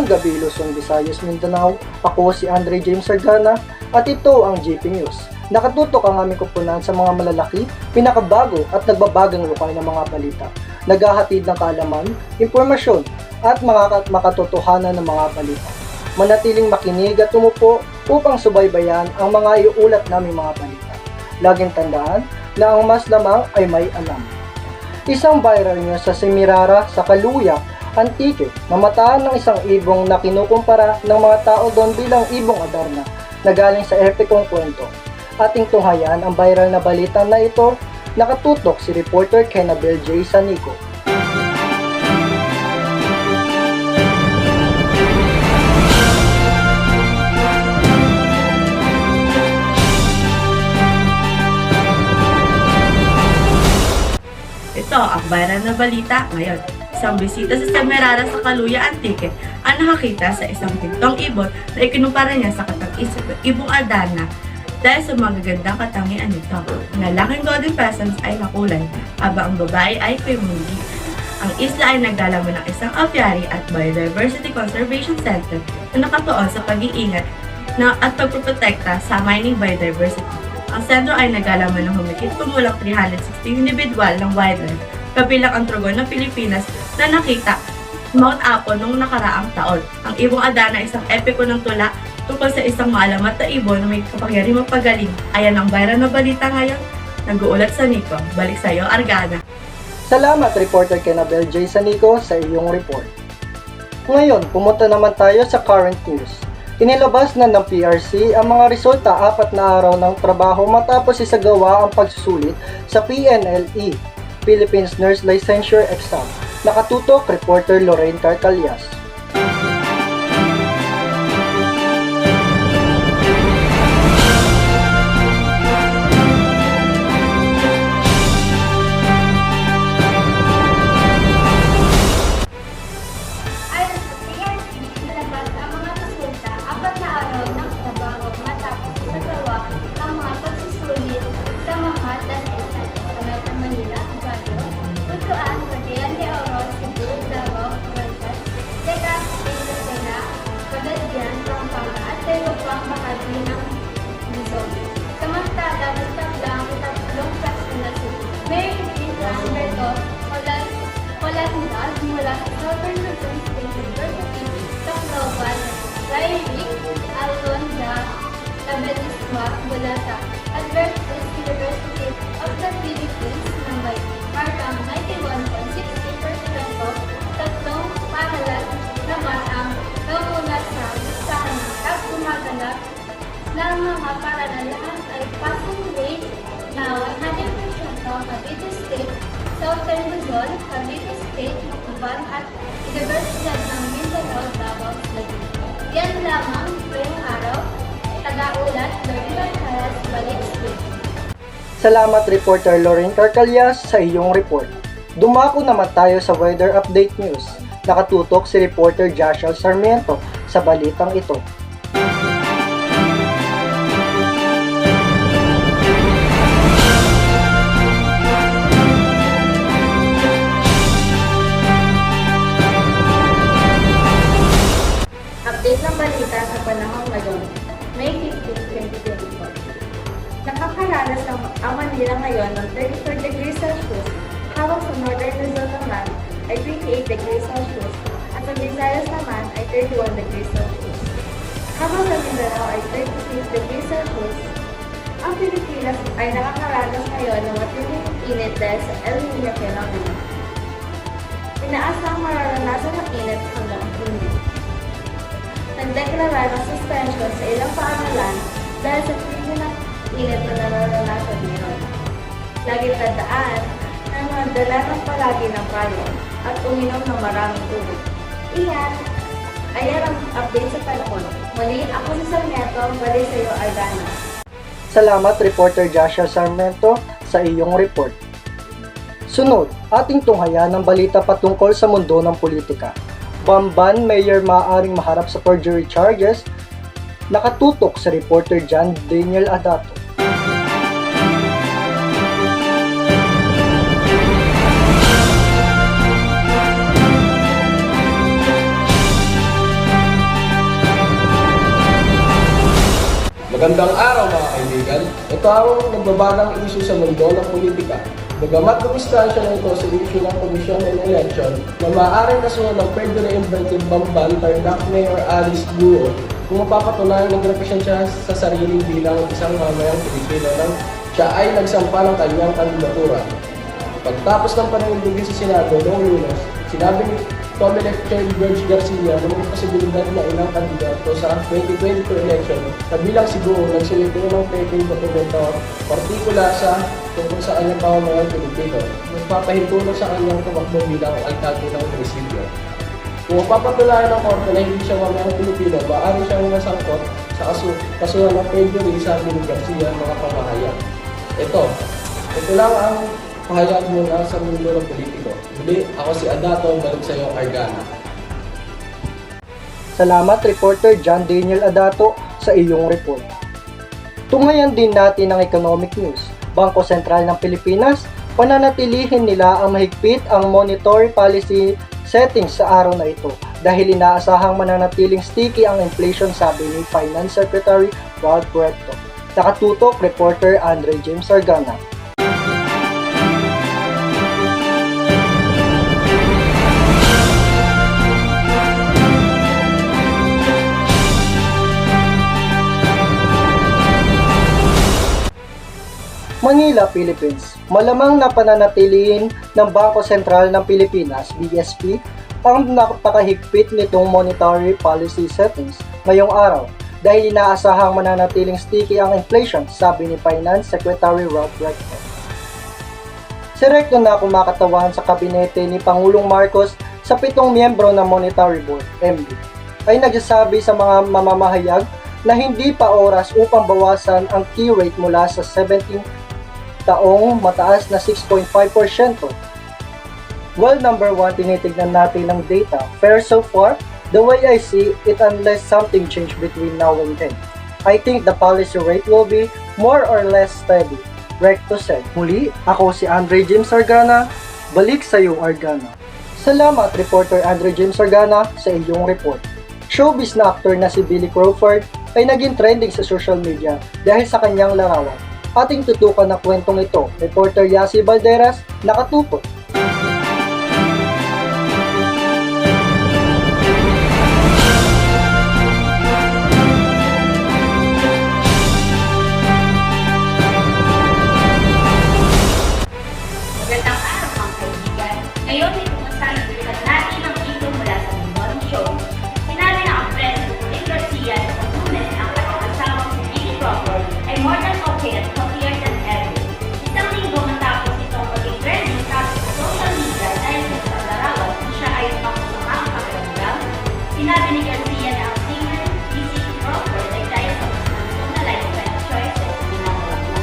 Magandang gabi Luzon, Visayas, Mindanao. Ako si Andre James Sargana at ito ang GP News. Nakatutok ang aming kupunan sa mga malalaki, pinakabago at nagbabagang lukay ng mga balita. Naghahatid ng kaalaman, impormasyon at mga makatotohanan ng mga balita. Manatiling makinig at umupo upang subaybayan ang mga iuulat naming mga balita. Laging tandaan na ang mas lamang ay may alam. Isang viral news sa Semirara sa Kaluya, Antique, namataan ng isang ibong na kinukumpara ng mga tao doon bilang ibong Adarna na galing sa epikong kwento. Ating tunghayan ang viral na balita na ito. Nakatutok si reporter Kenabel J. Sanico. Ito ang viral na balita ngayon. Isang bisita sa Semirara sa Kaluya, Antique ang nakakita sa isang pintong ibon na ikinumpara niya sa katang-isip ng ibong Adarna dahil sa magagandang katangian nito. Ang lalaking golden pheasants ay makulay, habang ang babae ay cremundi. Ang isla ay naglalaman ng isang apiary at biodiversity conservation center na nakatuon sa pag-iingat at pagprotekta sa mining biodiversity. Ang sentro ay naglalaman ng humigit kumulang 360 individual ng wildlife, kabilang ang Trogon ng Pilipinas na nakita Mount Apo noong nakaraang taon. Ang ibong Adarna ay isang epiko ng tula tungkol sa isang maalamat na ibon na may kapangyarihang magpagaling. Ayan ang viral na balita ngayon. Nag-uulat sa Nico. Balik sa iyo, Argana. Salamat, reporter Kenabel J. Sanico, sa iyong report. Ngayon, pumunta naman tayo sa current news. Inilabas na ng PRC ang mga resulta 4 na araw ng trabaho matapos isagawa ang pagsusulit sa PNLE, Philippines Nurse Licensure Exam. Nakatutok, reporter Lorraine Carcalias. Samantala, nagtabla ang tatlong nationality. Mary Alberto Colandas mula sa Southern Luzon State University, Tacloban, Rairic Alonda Tabeliswa mula sa Adventist University of the Philippines na may markang 91.60% po. Tatlong paralan naman ang namuna sa listahan at gumaganap ng mga paranalahan ay passing rate na 100% Cavite State, Southern Luzon, Cavite State, Tuban at Universidad ng Mindanao, Davao City. Yan lamang ngayong araw. Taga-ulat, Lorraine Carcalias, Balik State. Salamat, reporter Lorraine Carcalias, sa iyong report. Dumako naman tayo sa weather update news. Nakatutok si reporter Joshua Sarmiento sa balitang ito. Update ng balita sa panahon ngayon, May 15, 2024. Nakakaranas ang Manila ngayon ng 34 degrees Celsius, habang sa Northern Luzon naman ay 28 degrees Celsius, at sa Visayas naman ay 31 degrees Celsius. Habang sa Mindanao ay 36 degrees Celsius. Ang Pilipinas ay nakakaranas ngayon ng matinding init dahil sa El Niño phenomenon. Inaasa ang mararanasan ng init hanggang June. Nagdeklara ng suspension sa ilang paaralan dahil sa tingin ng init na nararanasan ngayon. Lagi tandaan na magdala ng palagi ng payong at uminom ng maraming tubig. Iyan, ayan ang update sa panahon. Muli, ako si Sarmiento, balik sa iyo, Argana. Salamat, reporter Joshua Sarmiento, sa iyong report. Sunod, ating tunghayan ng balita patungkol sa mundo ng politika. Bamban Mayor maaaring maharap sa perjury charges. Nakatutok sa reporter John Daniel Adato. Magandang araw mga kaibigan. Ito ang nagbabagang issue sa mundo ng politika. Bagamat dumistansya na ito sa issue ng Commission and Election na maaaring kasuhan ng Pedro Inverted Bamban Tarlac Mayor Alice Guo kung mapapatunayan nagrepresent siya sa sarili bilang isang mamayang Pilipino nang siya ay nagsampa ng kanyang kandidatura. Pagtapos ng pananindigan sa Senado noong Lunes, sinabi ni COMELEC Chair George Garcia na may posibilidad na ilang kandidato sa 2022 election na bilang siguro nagsilito ng pekeng dokumento partikular sa tungkol sa kanyang pamamayang Pilipino, magpapahintulot sa kanyang tumakbo bilang alkalde ng munisipyo. Kung mapapatunayan ng korte na hindi siya mamayang Pilipino, maaari siyang nasangkot sa kasuhan ng perjury sa ni Garcia mga pamahayag. Ito lang ang pahayag muna sa mundo ng politiko. Muli, ako si Adato, balik sa iyo, Argana. Salamat reporter John Daniel Adato sa iyong report. Tungayan din natin ang economic news. Bangko Sentral ng Pilipinas, pananatilihin nila ang mahigpit ang monetary policy settings sa araw na ito dahil inaasahang mananatiling sticky ang inflation, sabi ni Finance Secretary Ralph Recto. Nakatutok reporter Andre James Argana. Manila, Philippines. Malamang na pananatilihin ng Bangko Sentral ng Pilipinas, BSP, ang napakahigpit nitong monetary policy settings ngayong araw dahil inaasahang mananatiling sticky ang inflation, sabi ni Finance Secretary Ralph Recto. Si Recto na kumakatawan sa kabinete ni Pangulong Marcos sa 7 miyembro ng Monetary Board, MB, ay nagsasabi sa mga mamamahayag na hindi pa oras upang bawasan ang key rate mula sa 17 taong mataas na 6.5%. Well, number 1, tinitignan natin ang data. Fair so far, the way I see it, unless something change between now and then, I think the policy rate will be more or less steady, Recto said. Muli, ako si Andre James Argana, balik sa iyong Argana. Salamat reporter Andre James Argana sa iyong report. Showbiz na actor na si Billy Crawford ay naging trending sa social media dahil sa kanyang larawan. Ating tutukan ng kwentong ito, reporter Yasi Balderas, nakatutok. Magandang araw mga kaibigan. Ngayon ay pumunta ng lipat natin ang ito mula sa Morning Show. Sinabi na ang President Nick Garcia na sa Lunes ang kanyang asawang si Billy Crawford ay more than okay at healthier than ever. Isang linggo matapos itong maging trending topic sa social media dahil sa isang larawan kung siya ay makusama ang pakiramdam. Sinabi ni Garcia na ang singer Billy Crawford ay dahil sa mas mansong na lifestyle choices na ginagawa niya.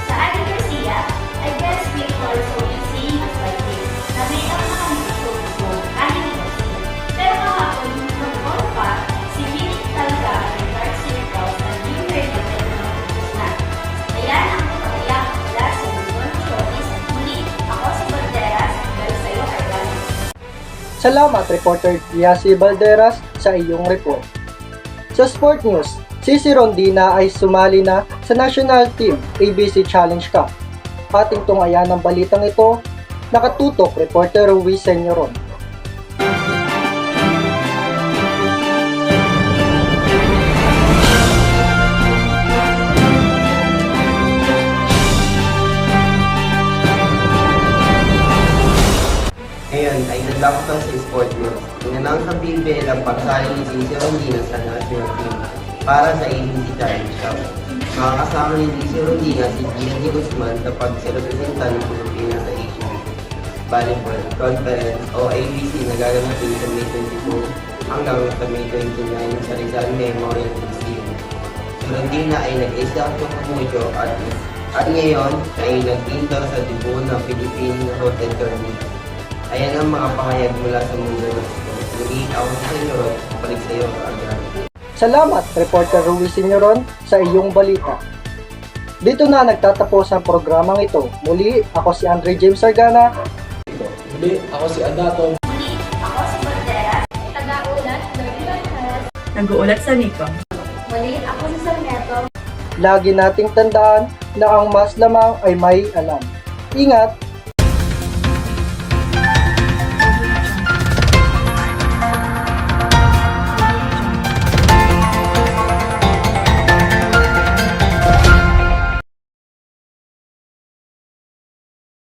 Sa ating Garcia, I guess people are so used seeing us like this na may ang mga gusto kahit hindi sila. Pero kahapon, nag-call pa, si Billy talaga ay dark circles na new radio na na. Kaya ang pagkakayak mula sa Luzon Showbiz, muli ako si Balderas, dahil sa'yo Argana. Salamat reporter Yasi Balderas sa iyong report. Sa sport news, si Rondina ay sumali na sa national team ABC Challenge Cup. Ating tungayan ng balitang ito, nakatutok reporter Ruiz Senyoron. Ngayon ay nagdakot sa sport news. Inanang sa PBL ang pagsali ni Cici Rondina sa national team para sa ABC Challenge Cup. Makakasama ni Cici Rondina si Gigi Guzman kapag sirepresentan ng Pilipinas sa Asian Volleyball Conference o ABC na gaganapin sa May 22 hanggang sa May 29 sa Rizal Memorial Museum. Si Rondina ay nag-isa ang Tucumucho at ngayon ay nag-inter sa debut ng Philippine Hotel Tournament. Ayan ang mga pahayag mula sa mundo ng sport. Muli ako sa inyo, balik sa iyo, Argana. Salamat reporter Ruiz Senyoron sa iyong balita. Dito na nagtatapos ang programang ito. Muli, ako si Andre James Argana. Muli, ako si Adato. Muli ako si Balderas, Taga-ulat, Darby Balderas. Nag-uulat sa Nico. Muli, ako si Sarneto. Lagi nating tandaan na ang mas lamang ay may alam. Ingat